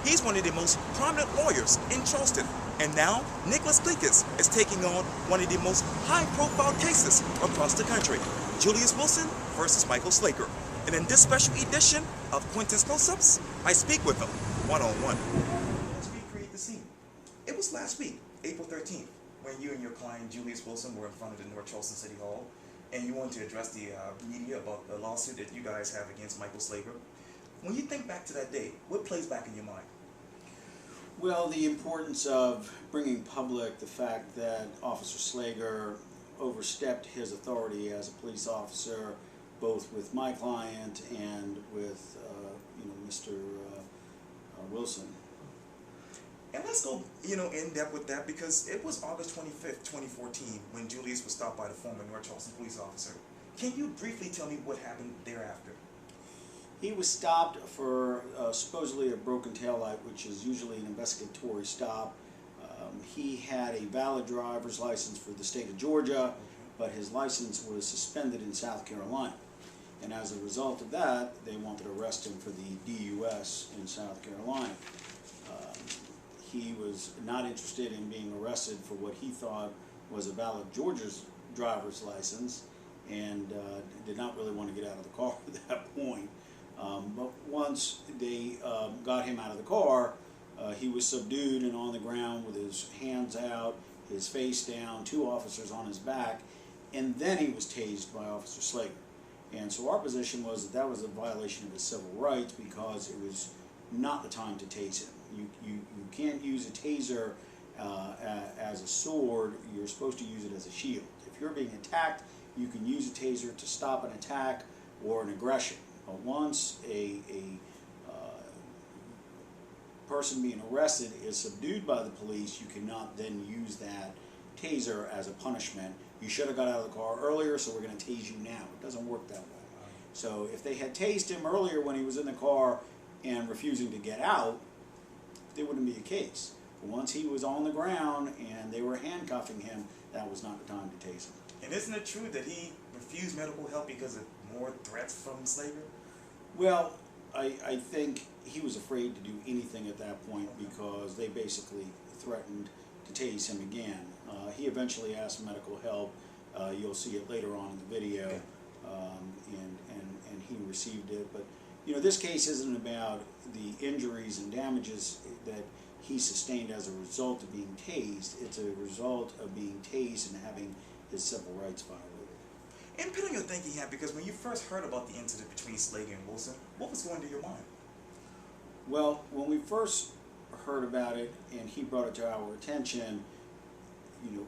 He's one of the most prominent lawyers in Charleston. And now, Nicholas Clekis is taking on one of the most high-profile cases across the country, Julius Wilson versus Michael Slager. And in this special edition of Quintin's Close-Ups, I speak with him one-on-one. Let's recreate the scene. It was last week, April 13th, when you and your client, Julius Wilson, were in front of the North Charleston City Hall, and you wanted to address the media about the lawsuit that you guys have against Michael Slager. When you think back to that day, what plays back in your mind? Well, the importance of bringing public the fact that Officer Slager overstepped his authority as a police officer, both with my client and with Mr. Wilson. And let's go, in depth with that, because it was August 25th, 2014, when Julius was stopped by the former North Charleston police officer. Can you briefly tell me what happened thereafter? He was stopped for supposedly a broken taillight, which is usually an investigatory stop. He had a valid driver's license for the state of Georgia, but his license was suspended in South Carolina. And as a result of that, they wanted to arrest him for the DUS in South Carolina. He was not interested in being arrested for what he thought was a valid Georgia's driver's license, and did not really want to get out of the car at that point. But once they got him out of the car, he was subdued and on the ground with his hands out, his face down, two officers on his back, and then he was tased by Officer Slager. And so our position was that that was a violation of his civil rights because it was not the time to tase him. You can't use a taser as a sword. You're supposed to use it as a shield. If you're being attacked, you can use a taser to stop an attack or an aggression. But once a person being arrested is subdued by the police, you cannot then use that taser as a punishment. You should have got out of the car earlier, so we're going to tase you now. It doesn't work that way. So if they had tased him earlier when he was in the car and refusing to get out, there wouldn't be a case. But once he was on the ground and they were handcuffing him, that was not the time to tase him. And isn't it true that he refused medical help because of more threats from Slager? Well, I think he was afraid to do anything at that point because they basically threatened to tase him again. He eventually asked for medical help. You'll see it later on in the video, and he received it. But this case isn't about the injuries and damages that he sustained as a result of being tased. It's a result of being tased and having his civil rights violated. And put on your thinking hat, because when you first heard about the incident between Slager and Wilson, what was going through your mind? Well, when we first heard about it and he brought it to our attention,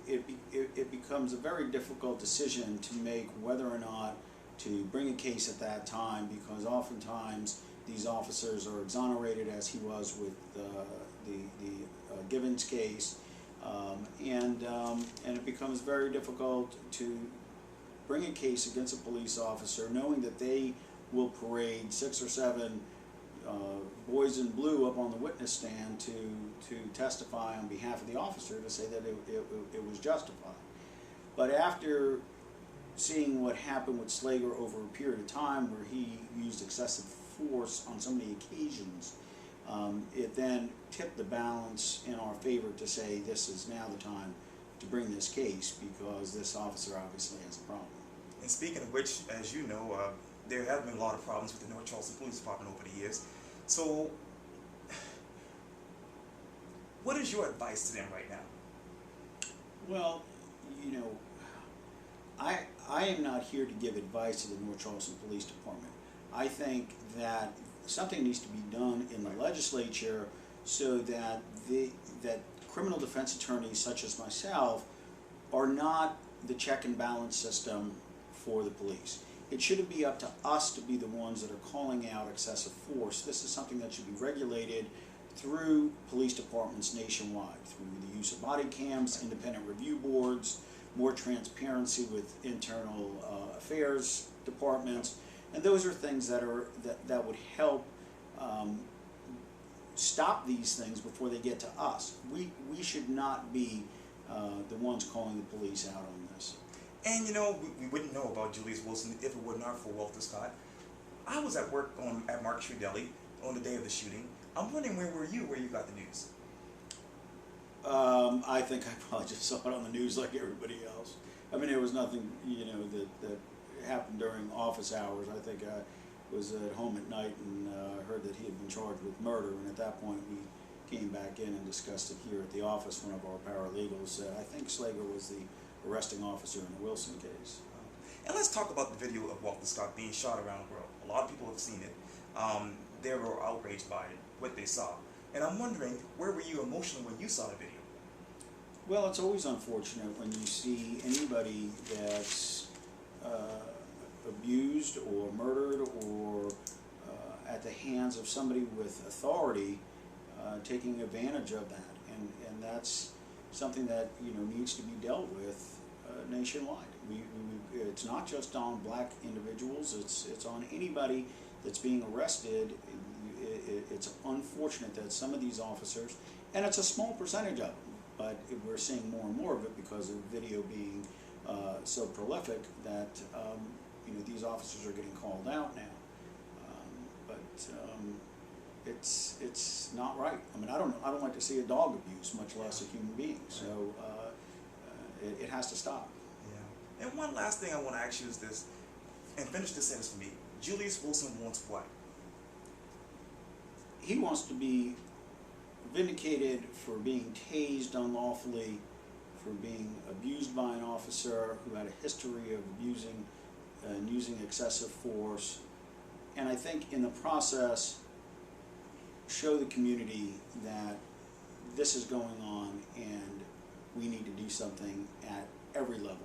it becomes a very difficult decision to make whether or not to bring a case at that time, because oftentimes these officers are exonerated, as he was with the Givens case, and it becomes very difficult to bring a case against a police officer knowing that they will parade 6 or 7 boys in blue up on the witness stand to testify on behalf of the officer to say that it was justified. But after seeing what happened with Slager over a period of time where he used excessive force on so many occasions, it then tipped the balance in our favor to say this is now the time to bring this case because this officer obviously has a problem. And speaking of which, as you know, there have been a lot of problems with the North Charleston Police Department over the years. So, what is your advice to them right now? Well, I am not here to give advice to the North Charleston Police Department. I think that something needs to be done in the legislature so that that criminal defense attorneys such as myself are not the check and balance system for the police. It shouldn't be up to us to be the ones that are calling out excessive force. This is something that should be regulated through police departments nationwide, through the use of body cams, independent review boards, more transparency with internal affairs departments, and those are things that would help stop these things before they get to us. We should not be the ones calling the police out on this. And we wouldn't know about Julius Wilson if it were not for Walter Scott. I was at work at Mark Tree Deli on the day of the shooting. I'm wondering where were you got the news? I think I probably just saw it on the news like everybody else. I mean, there was nothing, you know, that happened during office hours. I think I was at home at night and heard that he had been charged with murder, and at that point we came back in and discussed it here at the office. One of our paralegals said, I think Slager was the arresting officer in the Wilson case. And let's talk about the video of Walter Scott being shot around the world. A lot of people have seen it. They were outraged by it, what they saw. And I'm wondering, where were you emotionally when you saw the video? Well, it's always unfortunate when you see anybody that's abused or murdered or at the hands of somebody with authority taking advantage of that. And that's something that, you know, needs to be dealt with nationwide. It's not just on black individuals, it's on anybody that's being arrested. It's unfortunate that some of these officers, and it's a small percentage of them, but we're seeing more and more of it because of video being so prolific that you know, these officers are getting called out now. It's not right. I mean, I don't like to see a dog abuse, much less a human being. So it has to stop. Yeah. And one last thing I want to ask you is this, and finish this sentence for me. Julius Wilson wants what? He wants to be vindicated for being tased unlawfully, for being abused by an officer who had a history of abusing and using excessive force, and I think in the process show the community that this is going on and we need to do something at every level.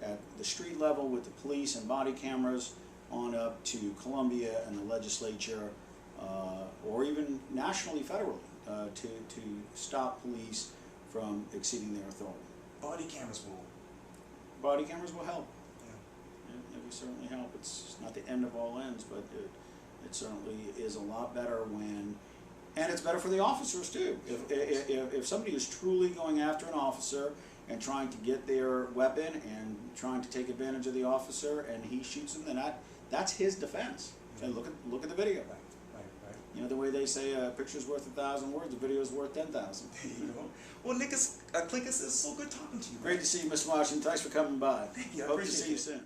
At the street level with the police and body cameras, on up to Columbia and the legislature, or even nationally, federally, to stop police from exceeding their authority. Body cameras will. Body cameras will help. Yeah. It will certainly help. It's not the end of all ends, but it certainly is a lot better when, and it's better for the officers too. If somebody is truly going after an officer and trying to get their weapon and trying to take advantage of the officer, and he shoots him, then that's his defense. And look at the video. Right. You know the way they say a picture's worth 1,000 words, a video's worth 10,000. You know. Well, Clekis, it's so good talking to you. Great to see you, Mr. Washington. Thanks for coming by. Yeah, I Hope to appreciate see you it. soon.